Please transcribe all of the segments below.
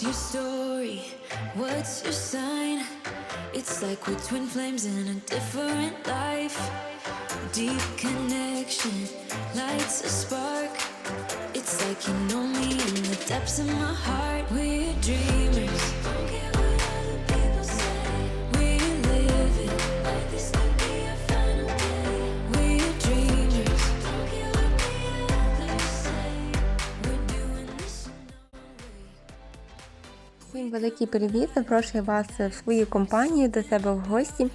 What's your story? What's your sign? It's like we're twin flames in a different life. Deep connection lights a spark. It's like you know me in the depths of my heart. We're dreamers. Don't care what other people say. We live it like this could be our final day. We're dreamers. Don't care what the others say. We're doing this in our way. Всім великий привіт! Запрошую вас в свою компанію до себе в гості.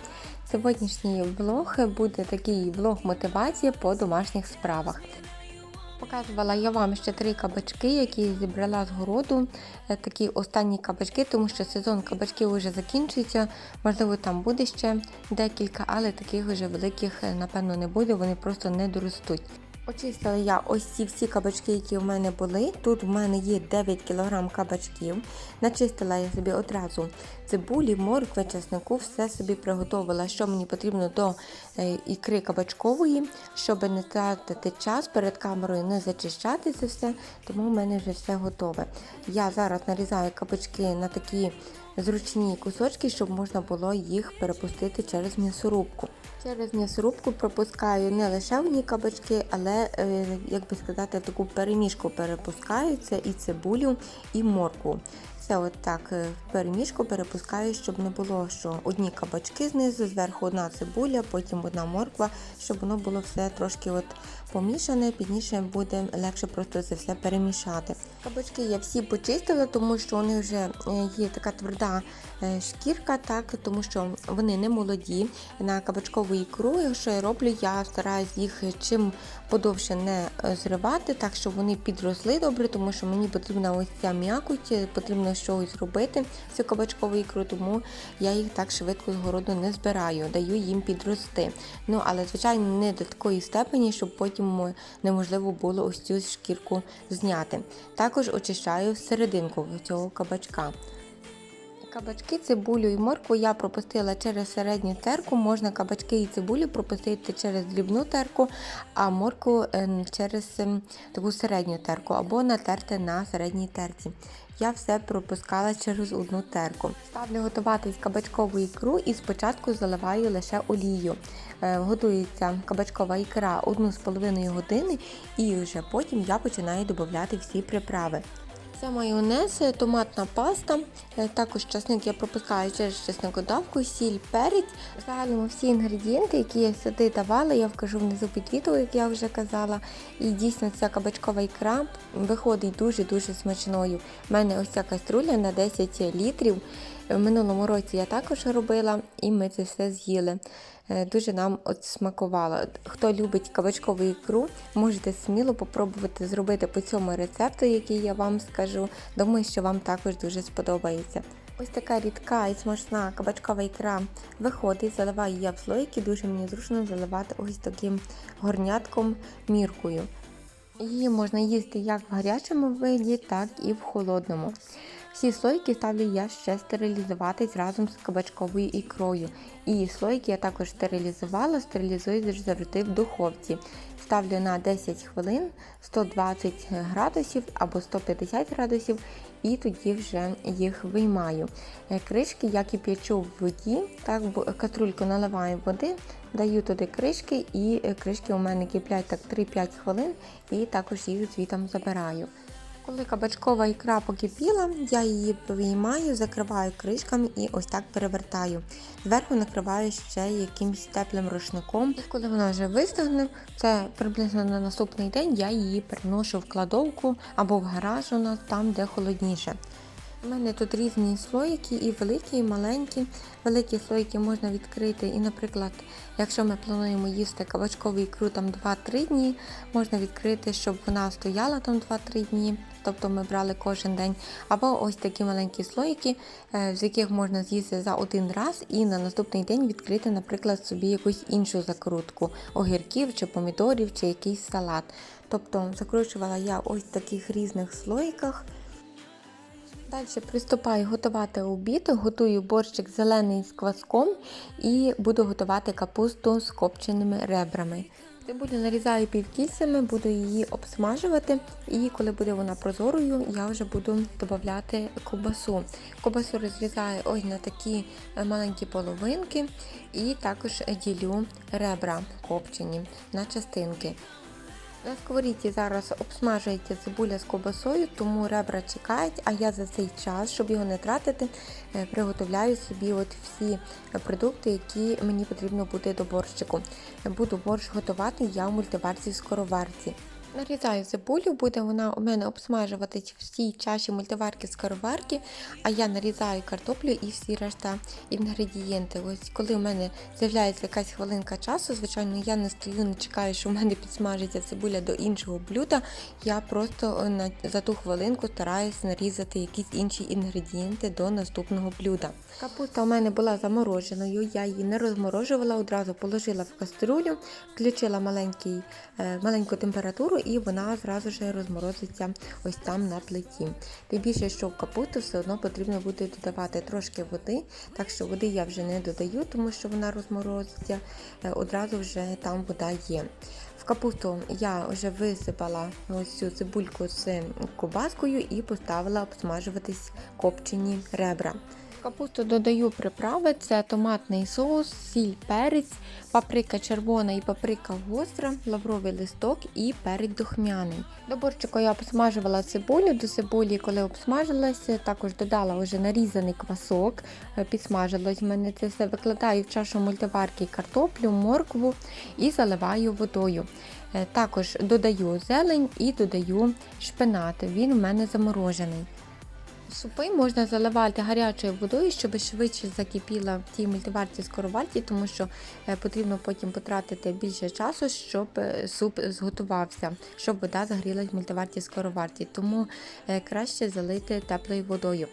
Сьогоднішній влог буде такий влог мотивації по домашніх справах. Показувала я вам ще 3 кабачки, які зібрала з городу. Такі останні кабачки, тому що сезон кабачків вже закінчується. Можливо, там буде ще декілька, але таких вже великих, напевно, не буде, вони просто не доростуть. Очистила я ось ці всі кабачки, які в мене були. Тут в мене є 9 кг кабачків. Начистила я собі одразу цибулі, моркви, чеснику, все собі приготувала, що мені потрібно до ікри кабачкової, щоб не тратити час перед камерою, не зачищати це все, тому в мене вже все готове. Я зараз нарізаю кабачки на такі зручні кусочки, щоб можна було їх перепустити через м'ясорубку. Через м'ясорубку пропускаю не лише одні кабачки, але, як би сказати, таку перемішку перепускаю, це і цибулю, і моркву. Все от так в перемішку перепускаю, щоб не було, що одні кабачки знизу, зверху одна цибуля, потім одна морква, щоб воно було все трошки от помішане, пізніше буде легше просто це все перемішати. Кабачки я всі почистила, тому що у них вже є така тверда шкірка, так, тому що вони не молоді. На кабачкову ікру, що я роблю, я стараюсь їх чим подовше не зривати, так, щоб вони підросли добре, тому що мені потрібна ось ця м'якоть, потрібно щось зробити цю кабачкову ікру, тому я їх так швидко з городу не збираю, даю їм підрости. Ну, але, звичайно, не до такої степені, щоб потім неможливо було ось цю шкірку зняти. Також очищаю серединку цього кабачка. Кабачки, цибулю і моркву я пропустила через середню терку, можна кабачки і цибулю пропустити через дрібну терку, а моркву через таку середню терку або натерти на середній терці. Я все пропускала через одну терку. Ставлю готуватись кабачкову ікру і спочатку заливаю лише олією. Готується кабачкова ікра 1,5 години і вже потім я починаю додавати всі приправи. Це майонез, томатна паста, також часник я пропускаю через чесникодавку, сіль, перець. В загальному всі інгредієнти, які я сюди давала, я вкажу внизу під відео, як я вже казала. І дійсно ця кабачкова ікра виходить дуже-дуже смачною. У мене ось ця каструля на 10 літрів. В минулому році я також робила і ми це все з'їли. Дуже нам смакувало. Хто любить кабачкову ікру, можете сміло попробувати зробити по цьому рецепту, який я вам скажу. Думаю, що вам також дуже сподобається. Ось така рідка і смачна кабачкова ікра виходить, заливаю я в слойки, дуже мені зручно заливати ось таким горнятком міркою. Її можна їсти як в гарячому виді, так і в холодному. Всі слойки ставлю я ще стерилізуватись разом з кабачковою ікрою. І слойки я також стерилізую завжди в духовці. Ставлю на 10 хвилин, 120 градусів або 150 градусів і тоді вже їх виймаю. Кришки я кип'ячу в воді, так, каструльку наливаю води, даю туди кришки і кришки у мене киплять так 3-5 хвилин і також їх звітом забираю. Коли кабачкова ікра покипіла, я її виймаю, закриваю кришками і ось так перевертаю. Зверху накриваю ще якимось теплим рушником. І коли вона вже вистигне, це приблизно на наступний день я її переношу в кладовку або в гараж у нас, там, де холодніше. У мене тут різні слоїки, і великі, і маленькі. Великі слоїки можна відкрити і, наприклад, якщо ми плануємо їсти кабачкову ікру там 2-3 дні, можна відкрити, щоб вона стояла там 2-3 дні, тобто ми брали кожен день. Або ось такі маленькі слоїки, з яких можна з'їсти за один раз і на наступний день відкрити, наприклад, собі якусь іншу закрутку, огірків чи помідорів чи якийсь салат. Тобто закручувала я ось в таких різних слоїках. Далі приступаю готувати обід, готую борщик зелений з кваском і буду готувати капусту з копченими ребрами. Цибулю нарізаю півкільцями, буду її обсмажувати, і коли буде вона прозорою, я вже буду додавати ковбасу. Ковбасу розрізаю ось на такі маленькі половинки і також ділю ребра копчені на частинки. На сковорідці зараз обсмажується цибуля з ковбасою, тому ребра чекають, а я за цей час, щоб його не тратити, приготовляю собі всі продукти, які мені потрібно буде до борщику. Буду борщ готувати я в мультиварці-скороварці. Нарізаю цибулю, буде вона у мене обсмажуватись в цій чаші мультиварки-скороварки, а я нарізаю картоплю і всі решта інгредієнти. Ось коли у мене з'являється якась хвилинка часу, звичайно, я не стою, не чекаю, що в мене підсмажиться цибуля до іншого блюда, я просто за ту хвилинку стараюсь нарізати якісь інші інгредієнти до наступного блюда. Капуста у мене була замороженою, я її не розморожувала, одразу положила в каструлю, включила маленьку температуру, і вона зразу ж розморозиться ось там на плиті. Тим більше, що в капусту все одно потрібно буде додавати трошки води, так що води я вже не додаю, тому що вона розморозиться, одразу вже там вода є. В капусту я вже висипала ось цю цибульку з ковбаскою і поставила обсмажуватись копчені ребра. В капусту додаю приправи, це томатний соус, сіль, перець, паприка червона і паприка гостра, лавровий листок і перець духмяний. До борщику я обсмажувала цибулю, до цибулі, коли обсмажилася, також додала вже нарізаний квасок, підсмажилось в мене це все, викладаю в чашу мультиварки картоплю, моркву і заливаю водою. Також додаю зелень і додаю шпинат, він у мене заморожений. Супи можна заливати гарячою водою, щоб швидше закипіла в тій мультиварці-скороварці, тому що потрібно потім потратити більше часу, щоб суп зготувався, щоб вода загрілась в мультиварці-скороварці, тому краще залити теплою водою.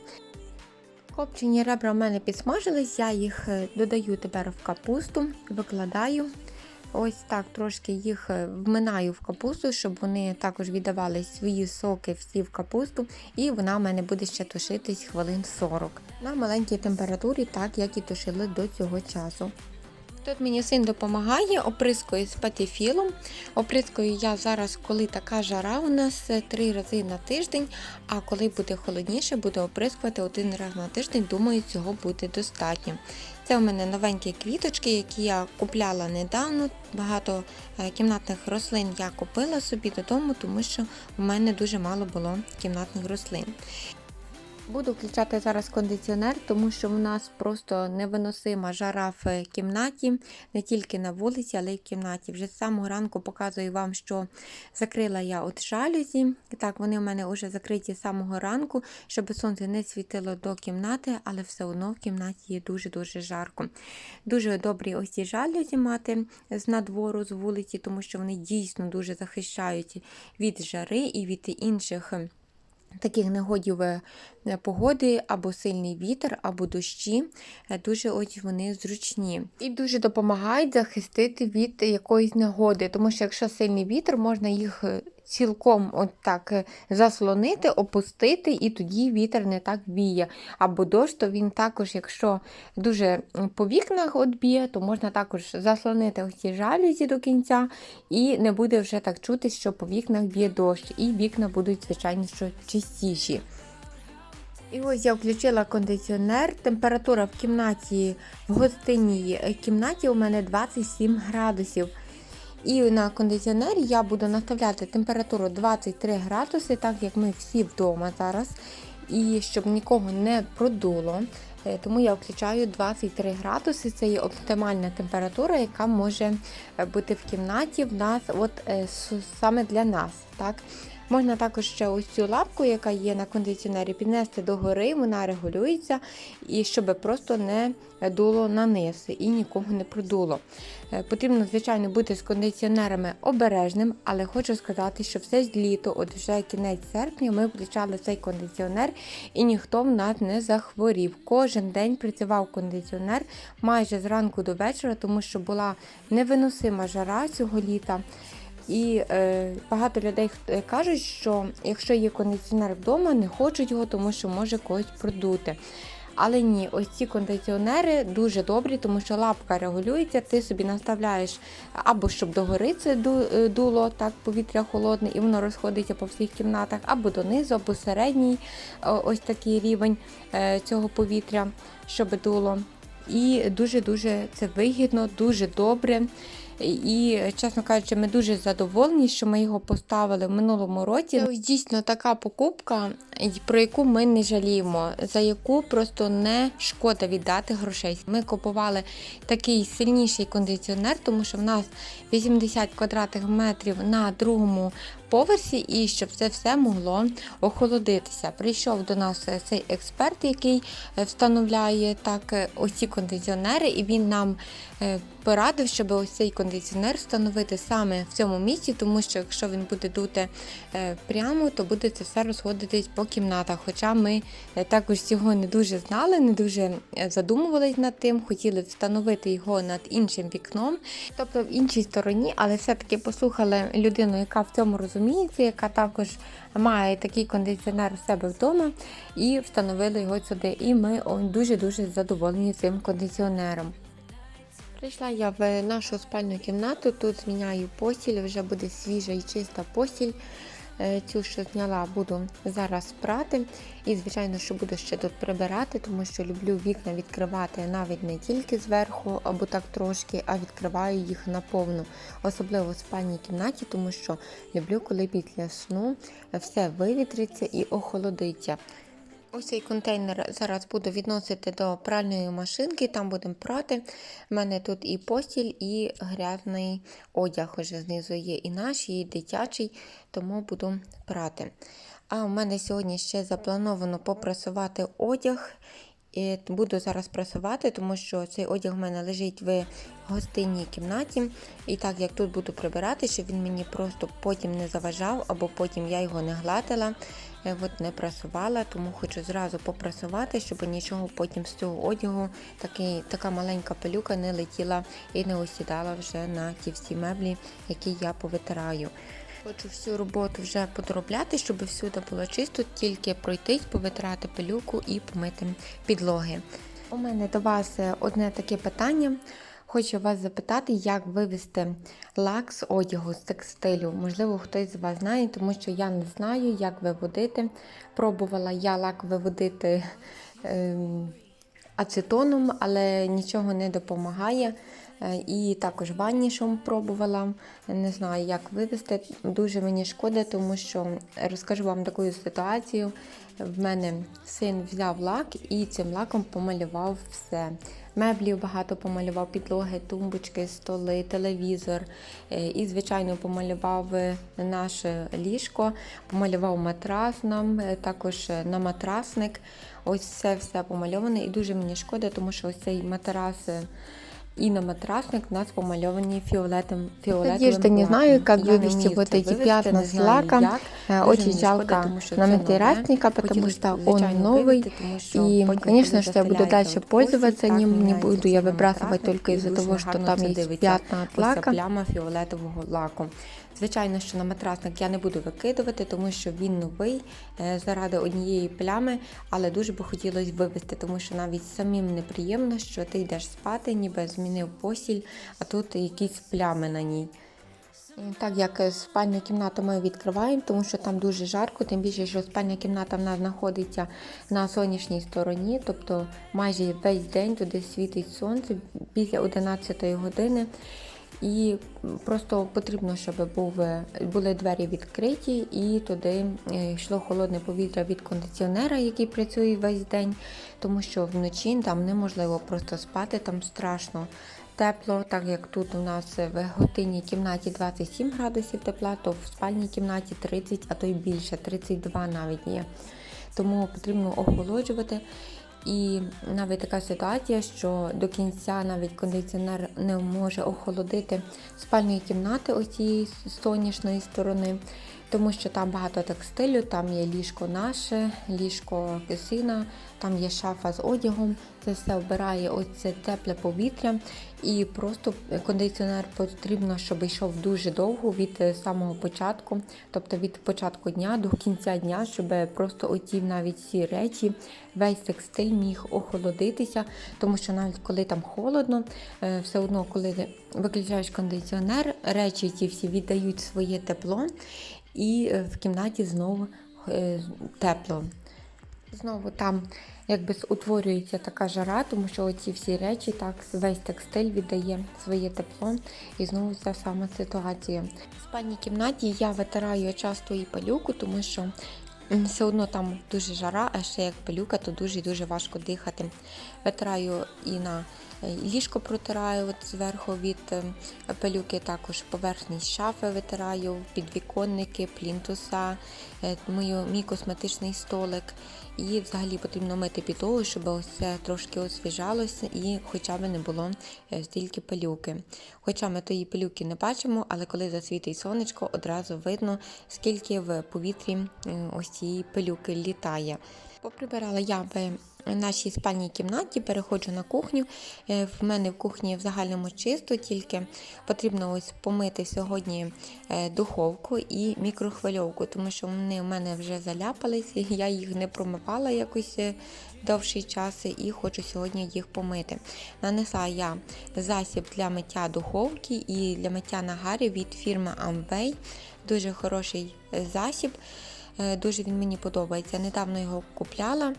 Копчені ребра в мене підсмажились, я їх додаю тепер в капусту, викладаю. Ось так трошки їх вминаю в капусту, щоб вони також віддавали свої соки всі в капусту, і вона в мене буде ще тушитись хвилин 40. На маленькій температурі, так як і тушили до цього часу. Тут мені син допомагає, оприскує з патіфілом. Оприскую я зараз, коли така жара у нас 3 рази на тиждень, а коли буде холодніше, буду оприскувати 1 раз на тиждень, думаю, цього буде достатньо. Це у мене новенькі квіточки, які я купляла недавно. Багато кімнатних рослин я купила собі додому, тому що у мене дуже мало було кімнатних рослин. Буду включати зараз кондиціонер, тому що в нас просто невиносима жара в кімнаті, не тільки на вулиці, але й в кімнаті. Вже з самого ранку показую вам, що закрила я жалюзі. Так, вони у мене вже закриті з самого ранку, щоб сонце не світило до кімнати, але все одно в кімнаті є дуже-дуже жарко. Дуже добрі ось ці жалюзі мати з надвору, з вулиці, тому що вони дійсно дуже захищають від жари і від інших таких негодів погоди, або сильний вітер, або дощі. Дуже ось вони зручні. І дуже допомагають захистити від якоїсь негоди, тому що якщо сильний вітер, можна їх цілком от так заслонити, опустити, і тоді вітер не так віє. Або дощ, то він також, якщо дуже по вікнах от б'є, то можна також заслонити ось ці жалюзі до кінця, і не буде вже так чути, що по вікнах б'є дощ, і вікна будуть, звичайно, що чистіші. І ось я включила кондиціонер. Температура в кімнаті, в гостинній кімнаті у мене 27 градусів. І на кондиціонері я буду наставляти температуру 23 градуси, так як ми всі вдома зараз. І щоб нікого не продуло, тому я включаю 23 градуси. Це є оптимальна температура, яка може бути в кімнаті в нас, саме для нас. Так? Можна також ще ось цю лапку, яка є на кондиціонері, піднести догори, вона регулюється, і щоб просто не дуло на низ і нікого не продуло. Потрібно, звичайно, бути з кондиціонерами обережним, але хочу сказати, що все ж літо, от вже кінець серпня, ми включали цей кондиціонер і ніхто в нас не захворів. Кожен день працював кондиціонер майже зранку до вечора, тому що була невиносима жара цього літа. І багато людей кажуть, що якщо є кондиціонер вдома, не хочуть його, тому що може когось продути. Але ні, ось ці кондиціонери дуже добрі, тому що лапка регулюється, ти собі наставляєш або щоб догори це дуло, так, повітря холодне, і воно розходиться по всіх кімнатах, або донизу, або середній ось такий рівень цього повітря, щоб дуло. І дуже-дуже це вигідно, дуже добре. І, чесно кажучи, ми дуже задоволені, що ми його поставили в минулому році. Це ось дійсно така покупка, про яку ми не жаліємо, за яку просто не шкода віддати грошей. Ми купували такий сильніший кондиціонер, тому що в нас 80 квадратних метрів на другому поверсі, і щоб це все могло охолодитися. Прийшов до нас цей експерт, який встановляє так ось ці кондиціонери, і він нам порадив, щоб ось цей кондиціонер встановити саме в цьому місці, тому що якщо він буде дути прямо, то буде це все розходитись по кімнатах. Хоча ми також цього не дуже знали, не дуже задумувались над тим, хотіли встановити його над іншим вікном, тобто в іншій стороні, але все-таки послухали людину, яка в цьому розуміється, яка також має такий кондиціонер у себе вдома, і встановили його сюди. І ми дуже-дуже задоволені цим кондиціонером. Прийшла я в нашу спальну кімнату, тут зміняю постіль, вже буде свіжа і чиста постіль. Цю, що зняла, буду зараз прати. І, звичайно, що буду ще тут прибирати, тому що люблю вікна відкривати навіть не тільки зверху, або так трошки, а відкриваю їх наповну. Особливо в спальній кімнаті, тому що люблю, коли після сну все вивітриться і охолодиться. Ось цей контейнер зараз буду відносити до пральної машинки, там будемо прати. У мене тут і постіль, і грязний одяг вже знизу є, і наш, і дитячий, тому буду прати. А у мене сьогодні ще заплановано попрасувати одяг. І буду зараз прасувати, тому що цей одяг в мене лежить в гостинній кімнаті. І так, як тут буду прибирати, щоб він мені просто потім не заважав, або потім я його не гладила, не прасувала, тому хочу зразу попрасувати, щоб нічого потім з цього одягу, така маленька пилюка не летіла і не осідала вже на ті всі меблі, які я повитираю. Хочу всю роботу вже подробляти, щоб всюди було чисто, тільки пройтись, повитирати пилюку і помити підлоги. У мене до вас одне таке питання. Хочу вас запитати, як вивести лак з одягу, з текстилю. Можливо, хтось з вас знає, тому що я не знаю, як виводити. Пробувала я лак виводити ацетоном, але нічого не допомагає. І також ваннішом пробувала, не знаю, як вивести. Дуже мені шкода, тому що розкажу вам таку ситуацію. В мене син взяв лак і цим лаком помалював все. Меблів багато помалював, підлоги, тумбочки, столи, телевізор. І, звичайно, помалював наше ліжко, помалював матрас нам, також на матрасник. Ось це все помальоване і дуже мені шкода, тому що ось цей матрас и на матрасник у нас помалеваны фиолетовым Надежда, не знаю, как вывести вот эти пятна с лаком. Очень жалко на матрасника, потому что он новый. И, конечно, что я буду дальше пользоваться ним, не буду я выбрасывать только из-за того, что там есть пятна от лака. Пляма фіолетового лаку. Звичайно, що на матрасник я не буду викидувати, тому що він новий заради однієї плями, але дуже би хотілося вивести, тому що навіть самим неприємно, що ти йдеш спати, ніби змінив постіль, а тут якісь плями на ній. Так як спальну кімнату ми відкриваємо, тому що там дуже жарко, тим більше, що спальня кімната в нас знаходиться на сонячній стороні, тобто майже весь день туди світить сонце після 11 години. І просто потрібно, щоб були двері відкриті і туди йшло холодне повітря від кондиціонера, який працює весь день, тому що вночі там неможливо просто спати, там страшно тепло, так як тут у нас в гостинній кімнаті 27 градусів тепла, то в спальній кімнаті 30, а то й більше, 32 навіть є. Тому потрібно охолоджувати. І навіть така ситуація, що до кінця навіть кондиціонер не може охолодити спальної кімнати ось цієї сонячної сторони. тому що там багато текстилю, там є ліжко наше, ліжко сина, там є шафа з одягом. Це все вбирає оце тепле повітря, і просто кондиціонер потрібно, щоб йшов дуже довго від самого початку, тобто від початку дня до кінця дня, щоб просто оті навіть ці речі, весь текстиль міг охолодитися, тому що навіть коли там холодно, все одно, коли виключаєш кондиціонер, речі ці всі віддають своє тепло, і в кімнаті знову тепло. Знову там якби утворюється така жара, тому що оці всі речі, так, весь текстиль віддає своє тепло, і знову ця сама ситуація. В спальній кімнаті я витираю часто і пилюку, тому що все одно там дуже жара, а ще як пилюка, то дуже важко дихати. Витираю і на ліжко протираю от зверху від пилюки, також поверхність шафи витираю, підвіконники, плінтуса, мій косметичний столик. І взагалі потрібно мити підлогу, щоб ось це трошки освіжалося і хоча б не було стільки пилюки. Хоча ми тої пилюки не бачимо, але коли засвітить сонечко, одразу видно, скільки в повітрі ось цієї пилюки літає. Поприбирала я в нашій спальній кімнаті, переходжу на кухню. В мене в кухні в загальному чисто, тільки потрібно ось помити сьогодні духовку і мікрохвильовку, тому що вони в мене вже заляпались, я їх не промивала якось довший час і хочу сьогодні їх помити. Нанесла я засіб для миття духовки і для миття нагарів від фірми Amway. Дуже хороший засіб. Дуже він мені подобається. Недавно його купляла.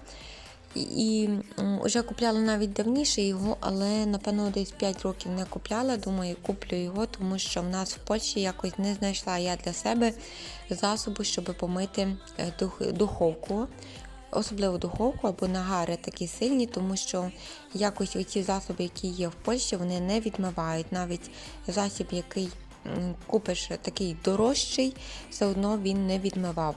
І вже купляла навіть давніше його, але, напевно, десь 5 років не купляла. Думаю, куплю його, тому що в нас в Польщі якось не знайшла я для себе засобу, щоб помити духовку. Особливо духовку або нагари такі сильні, тому що якось оці засоби, які є в Польщі, вони не відмивають. Навіть засіб, який купиш такий дорожчий, все одно він не відмивав.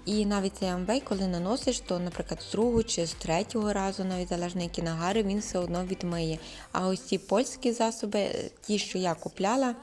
І навіть цей Amway, коли наносиш, то, наприклад, з другого чи з третього разу, навіть залежно які нагари, він все одно відмиє. А ось ці польські засоби, ті, що я купляла,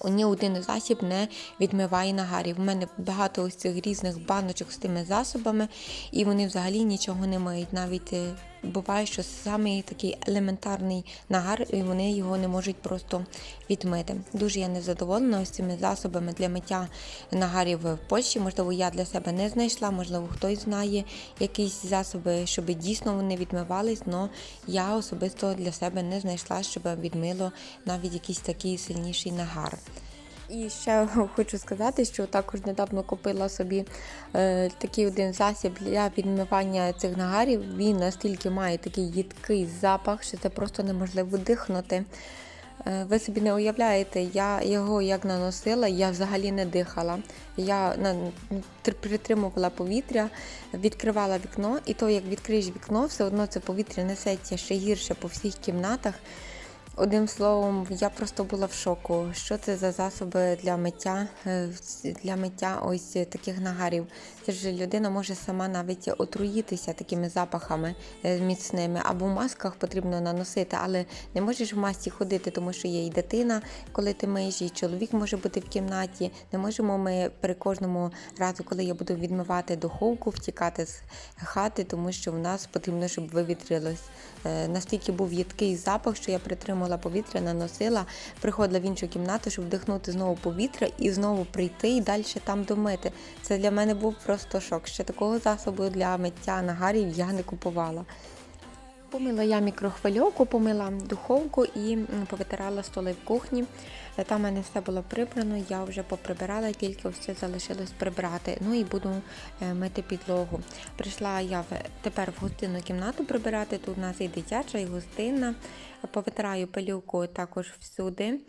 ні один засіб не відмиває нагарів. У мене багато ось цих різних баночок з тими засобами, і вони взагалі нічого не миють. Навіть буває, що самий такий елементарний нагар, і вони його не можуть просто відмити. Дуже я незадоволена ось цими засобами для миття нагарів в Польщі. Можливо, я для себе не знайшла, можливо, хтось знає якісь засоби, щоб дійсно вони відмивались, але я особисто для себе не знайшла, щоб відмило навіть якийсь такий сильніший нагар. І ще хочу сказати, що також недавно купила собі такий один засіб для відмивання цих нагарів. Він настільки має такий їдкий запах, що це просто неможливо дихнути. Ви собі не уявляєте, я його як наносила, я взагалі не дихала. Я притримувала повітря, відкривала вікно, і то, як відкриєш вікно, все одно це повітря несеться ще гірше по всіх кімнатах. Одним словом, я просто була в шоку. Що це за засоби для миття ось таких нагарів? Це ж людина може сама навіть отруїтися такими запахами міцними. Або в масках потрібно наносити, але не можеш в масці ходити, тому що є і дитина, коли ти миєш, і чоловік може бути в кімнаті. Не можемо ми при кожному разу, коли я буду відмивати духовку, втікати з хати, тому що в нас потрібно, щоб вивітрилось. Настільки був їдкий запах, що я притримала повітря, наносила, приходила в іншу кімнату, щоб вдихнути знову повітря і знову прийти і далі там домити. Це для мене був просто шок. Ще такого засобу для миття нагарів я не купувала. Помила я мікрохвильовку, помила духовку і повитирала столи в кухні. Там в мене все було прибрано, я вже поприбирала, тільки ось це залишилось прибрати. Ну і буду мити підлогу. Прийшла я тепер в гостинну кімнату прибирати, тут у нас і дитяча, і гостинна. Повитираю пилюку також всюди.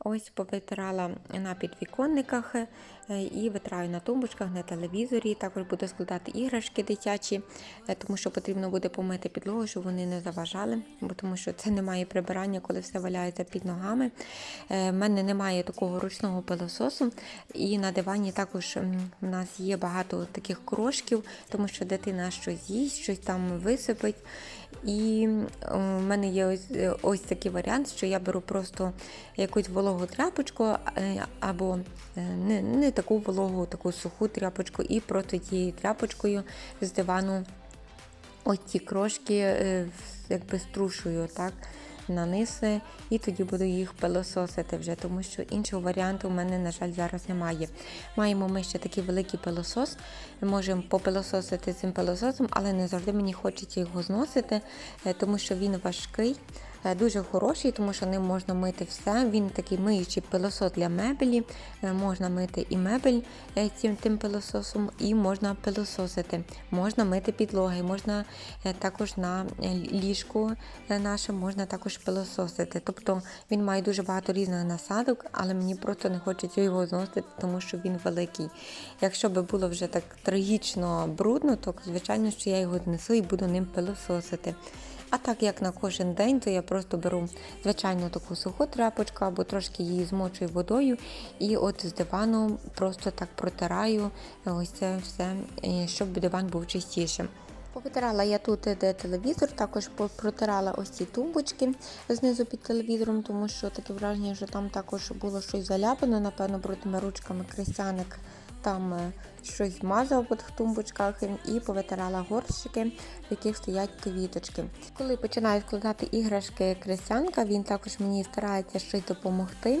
Ось повитирала на підвіконниках і витираю на тумбочках, на телевізорі. Також буду складати іграшки дитячі, тому що потрібно буде помити підлогу, щоб вони не заважали, бо тому що це немає прибирання, коли все валяється під ногами. В мене немає такого ручного пилососу, і на дивані також в нас є багато таких крошків, тому що дитина щось їсть, щось там висипить. І у мене є ось такий варіант, що я беру просто якусь вологу тряпочку, або не таку вологу, таку суху тряпочку, і просто тією тряпочкою з дивану ось ці крошки якби струшую так на низ, і тоді буду їх пилососити вже, тому що іншого варіанту у мене, на жаль, зараз немає. Маємо ми ще такий великий пилосос, можемо попилососити цим пилососом, але не завжди мені хочеться його зносити, тому що він важкий, дуже хороший, тому що ним можна мити все. Він такий миючий пилосос для меблі, можна мити і мебель тим пилососом, і можна пилососити, можна мити підлоги, можна також на ліжку наше, можна також пилососити. Тобто він має дуже багато різних насадок, але мені просто не хочеться його зносити, тому що він великий. Якщо би було вже так трагічно брудно, то звичайно, що я його знесу і буду ним пилососити. А так як на кожен день, то я просто беру звичайну таку суху тряпочку або трошки її змочую водою і от з дивану просто так протираю ось це все, щоб диван був чистішим. Повитирала я тут, де телевізор, також протирала ось ці тумбочки знизу під телевізором, тому що таке враження, що там також було щось заляпано, напевно, брудними ручками крестяник там щось мазав в тумбочках, і повитирала горщики, в яких стоять квіточки. Коли починаю складати іграшки крестянка, він також мені старається щось допомогти.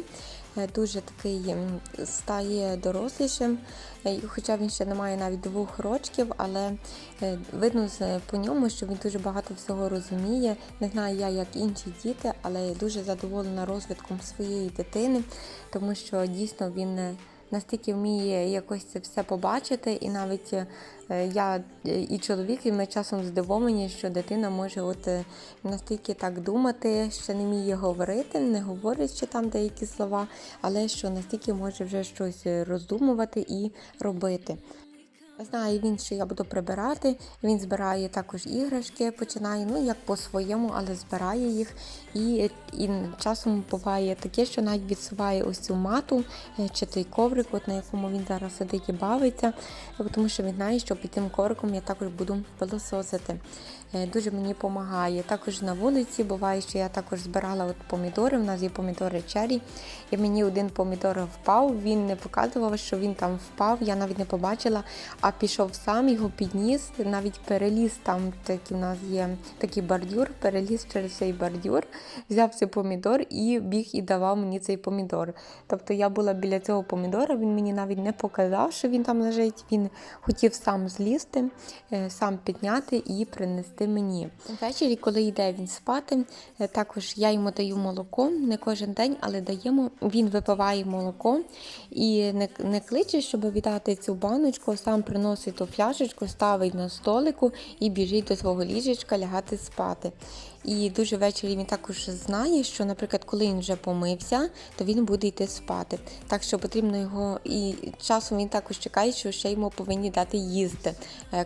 Дуже такий стає дорослішим, хоча він ще не має навіть 2 років, але видно по ньому, що він дуже багато всього розуміє. Не знаю я, як інші діти, але я дуже задоволена розвитком своєї дитини, тому що дійсно він настільки вміє якось це все побачити, і навіть я і чоловік, і ми часом здивовані, що дитина може от настільки так думати, що не вміє говорити, не говорить ще там деякі слова, але що настільки може вже щось роздумувати і робити. Знає він, що я буду прибирати, він збирає також іграшки, починає, як по-своєму, але збирає їх. І часом буває таке, що навіть відсуває ось цю мату, чи той коврик, на якому він зараз сидить і бавиться, тому що він знає, що під тим ковриком я також буду пилососити. Дуже мені допомагає. Також на вулиці буває, що я також збирала помідори, у нас є помідори чері, і мені один помідор впав, він не показував, що він там впав, я навіть не побачила, а пішов сам, його підніс, навіть переліз, там у нас є такий бордюр, переліз через цей бордюр, взяв цей помідор і біг і давав мені цей помідор. Тобто я була біля цього помідора, він мені навіть не показав, що він там лежить, він хотів сам злізти, сам підняти і принести мені. Ввечері, коли йде він спати, також я йому даю молоко, не кожен день, але даємо, він випиває молоко і не кличе, щоб віддати цю баночку, сам приносить ту фляжечку, ставить на столику і біжить до свого ліжечка лягати спати. І дуже ввечері він також знає, що, наприклад, коли він вже помився, то він буде йти спати. Так що потрібно його, і часом він також чекає, що ще йому повинні дати їсти.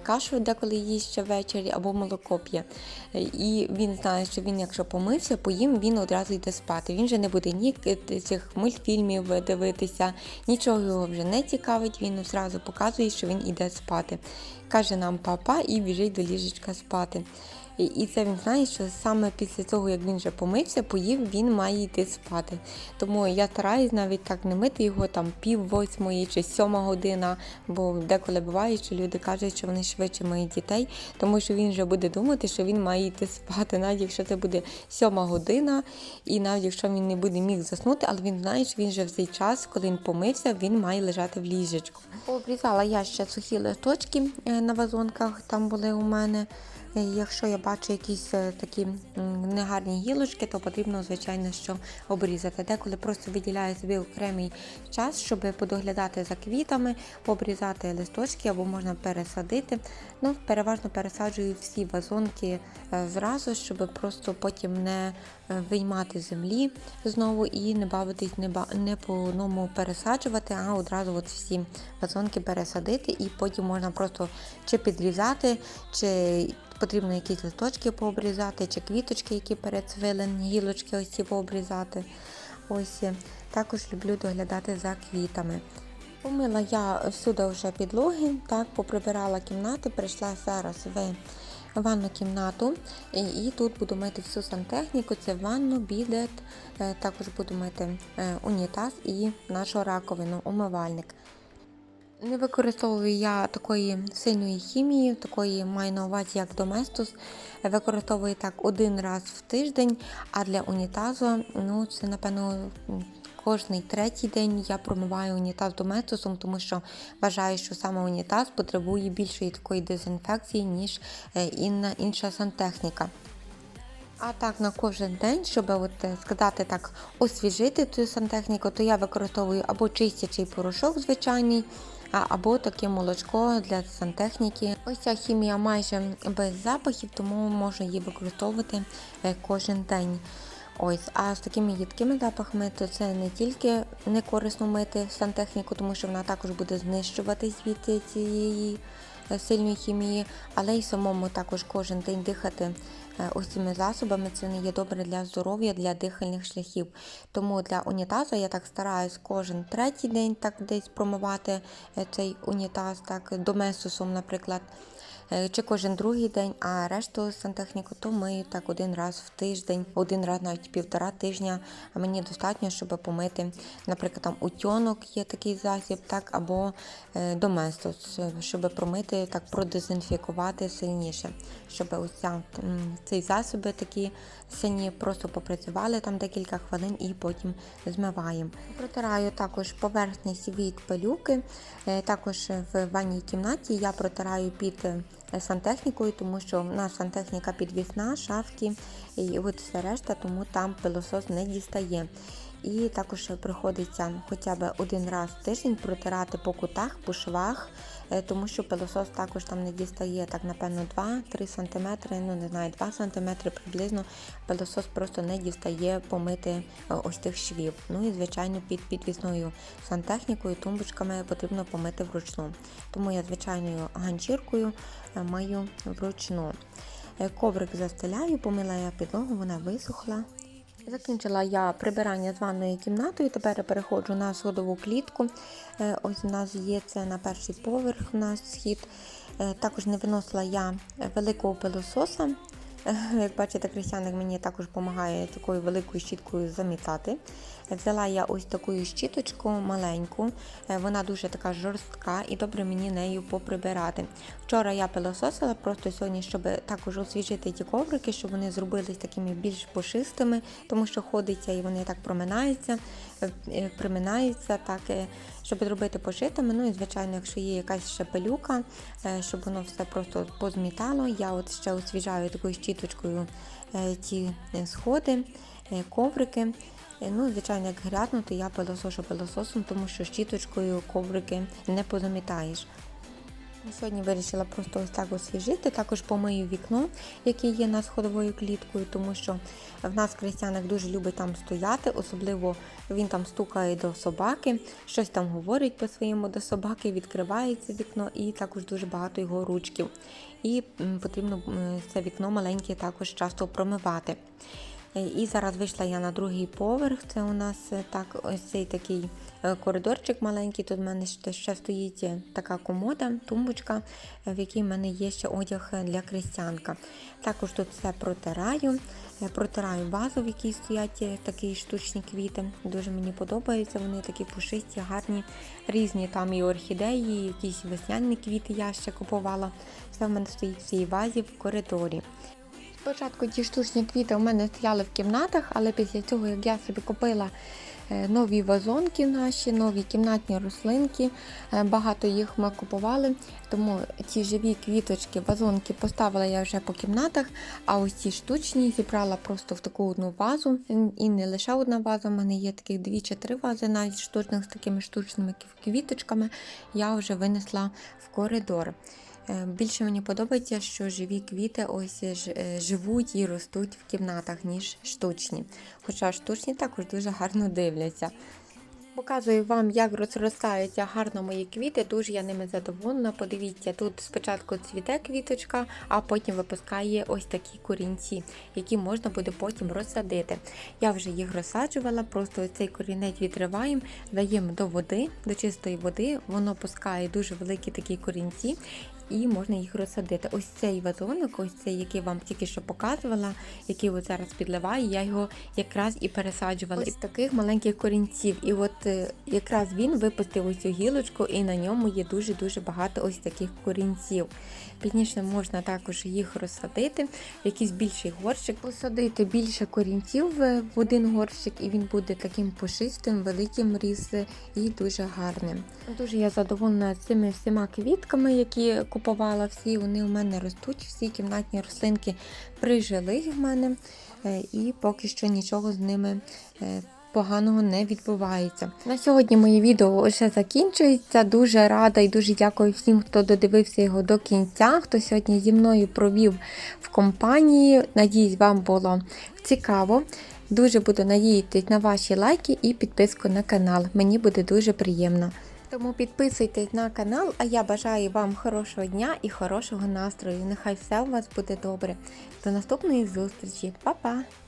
Кашу деколи їсть ще ввечері або молоко п'є. І він знає, що він, якщо помився, поїм, він одразу йде спати. Він вже не буде ні цих мультфільмів дивитися, нічого його вже не цікавить, він одразу показує, що він йде спати. Каже нам папа і біжить до ліжечка спати. І це він знає, що саме після того, як він вже помився, поїв, він має йти спати. Тому я стараюсь навіть так не мити його там 7:30 чи 7 година, бо деколи буває, що люди кажуть, що вони швидше миють дітей, тому що він вже буде думати, що він має йти спати, навіть якщо це буде 7 година, і навіть якщо він не буде міг заснути, але він знає, що він вже в цей час, коли він помився, він має лежати в ліжечку. Обрізала я ще сухі листочки на вазонках, там були у мене. Якщо я бачу якісь такі негарні гілочки, то потрібно, звичайно, що обрізати. Деколи просто виділяю собі окремий час, щоб подоглядати за квітами, пообрізати листочки або можна пересадити. Переважно пересаджую всі вазонки зразу, щоб просто потім не виймати землі знову і не бавитись, не по одному пересаджувати, а одразу всі вазонки пересадити, і потім можна просто чи підрізати, чи потрібно якісь листочки пообрізати, чи квіточки, які перецвіли, гілочки ось ці пообрізати. Ось також люблю доглядати за квітами. Помила я всюди вже підлоги, так, поприбирала кімнати, прийшла зараз в ванну кімнату. І тут буду мити всю сантехніку, це ванну, бідет, також буду мити унітаз і нашу раковину, умивальник. Не використовую я такої сильної хімії, такої маю на увазі, як Доместос. Використовую так один раз в тиждень, а для унітазу, це, напевно, кожний третій день я промиваю унітаз Доместосом, тому що вважаю, що саме унітаз потребує більшої такої дезінфекції, ніж інша сантехніка. А так на кожен день, щоб сказати так, освіжити цю сантехніку, то я використовую або чистячий порошок звичайний, або таке молочко для сантехніки. Ось ця хімія майже без запахів, тому можу її використовувати кожен день. А з такими їдкими запахами, то це не тільки не корисно мити сантехніку, тому що вона також буде знищуватись від цієї сильної хімії, але й самому також кожен день дихати ось цими засобами, це не є добре для здоров'я, для дихальних шляхів. Тому для унітазу я так стараюсь кожен третій день так десь промивати цей унітаз, так, Доместосом, наприклад, чи кожен другий день, а решту сантехніку то мию так один раз в тиждень, один раз навіть півтора тижня. Мені достатньо, щоб помити, наприклад, там утьонок є такий засіб, так, або Доместос, щоб промити, так, продезінфікувати сильніше, щоб ось ці засоби такі сильні просто попрацювали там декілька хвилин і потім змиваємо. Протираю також поверхність від пилюки, також в ванній кімнаті я протираю під сантехнікою, тому що в нас сантехніка підвісна, шафки і от все решта, тому там пилосос не дістає. І також приходиться хоча б один раз в тиждень протирати по кутах, по швах, тому що пилосос також там не дістає, так, напевно, 2-3 см, не знаю, 2 см приблизно, пилосос просто не дістає помити ось тих швів. І, звичайно, під підвісною сантехнікою, тумбочками потрібно помити вручну. Тому я звичайною ганчіркою мию вручну. Коврик застеляю, помила я підлогу, вона висохла. Закінчила я прибирання з ванною кімнатою, тепер переходжу на сходову клітку. Ось у нас є це на перший поверх, у нас схід. Також не виносила я великого пилососа. Як бачите, Крістіаник мені також допомагає такою великою щіткою замітати. Взяла я ось таку щіточку маленьку, вона дуже така жорстка і добре мені нею поприбирати. Вчора я пилососила, просто сьогодні, щоб також освіжити ті коврики, щоб вони зробились такими більш пушистими, тому що ходиться і вони так приминаються, так, щоб зробити пошитими. І, звичайно, якщо є якась ще пилюка, щоб воно все просто позмітало, я от ще освіжаю такою щіточкою ті сходи, коврики. Звичайно, як грязно, то я пилосошу пилососом, тому що щіточкою коврики не позамітаєш. Сьогодні вирішила просто ось так освіжити, також помию вікно, яке є над сходовою кліткою, тому що в нас Крістіаник дуже любить там стояти, особливо він там стукає до собаки, щось там говорить по-своєму до собаки, відкривається вікно і також дуже багато його ручків. І потрібно це вікно маленьке також часто промивати. І зараз вийшла я на другий поверх, це у нас так, ось цей такий коридорчик маленький, тут в мене ще стоїть така комода, тумбочка, в якій в мене є ще одяг для Крістіанка. Також тут все протираю вазу, в якій стоять такі штучні квіти, дуже мені подобаються, вони такі пушисті, гарні, різні, там і орхідеї, і якісь весняні квіти я ще купувала, все в мене стоїть в цій вазі в коридорі. Спочатку ті штучні квіти у мене стояли в кімнатах, але після цього, як я собі купила нові вазонки наші, нові кімнатні рослинки, багато їх ми купували, тому ті живі квіточки, вазонки поставила я вже по кімнатах, а ось ці штучні зібрала просто в таку одну вазу, і не лише одна ваза, у мене є таких 2 чи 3 вази, навіть штучних з такими штучними квіточками, я вже винесла в коридор. Більше мені подобається, що живі квіти ось живуть і ростуть в кімнатах, ніж штучні. Хоча штучні також дуже гарно дивляться. Показую вам, як розростаються гарно мої квіти, дуже я ними задоволена. Подивіться, тут спочатку цвіте квіточка, а потім випускає ось такі корінці, які можна буде потім розсадити. Я вже їх розсаджувала, просто цей корінець відриваємо, даємо до води, до чистої води, воно пускає дуже великі такі корінці. і можна їх розсадити. Ось цей вазонок, ось цей, який вам тільки що показувала, який от зараз підливаю, я його якраз і пересаджувала із таких маленьких корінців. І от якраз він випустив ось цю гілочку, і на ньому є дуже-дуже багато ось таких корінців. Пізніше можна також їх розсадити в якийсь більший горщик, посадити більше корінців в один горщик, і він буде таким пушистим, великим ріс і дуже гарним. Дуже я задоволена цими всіма квітками, які купувала. Всі вони у мене ростуть, всі кімнатні рослинки прижили в мене, і поки що нічого з ними поганого не відбувається. На сьогодні моє відео вже закінчується. Дуже рада і дуже дякую всім, хто додивився його до кінця, хто сьогодні зі мною провів в компанії. Надіюсь, вам було цікаво. Дуже буду надіятись на ваші лайки і підписку на канал. Мені буде дуже приємно. Тому підписуйтесь на канал, а я бажаю вам хорошого дня і хорошого настрою. Нехай все у вас буде добре. До наступної зустрічі. Па-па!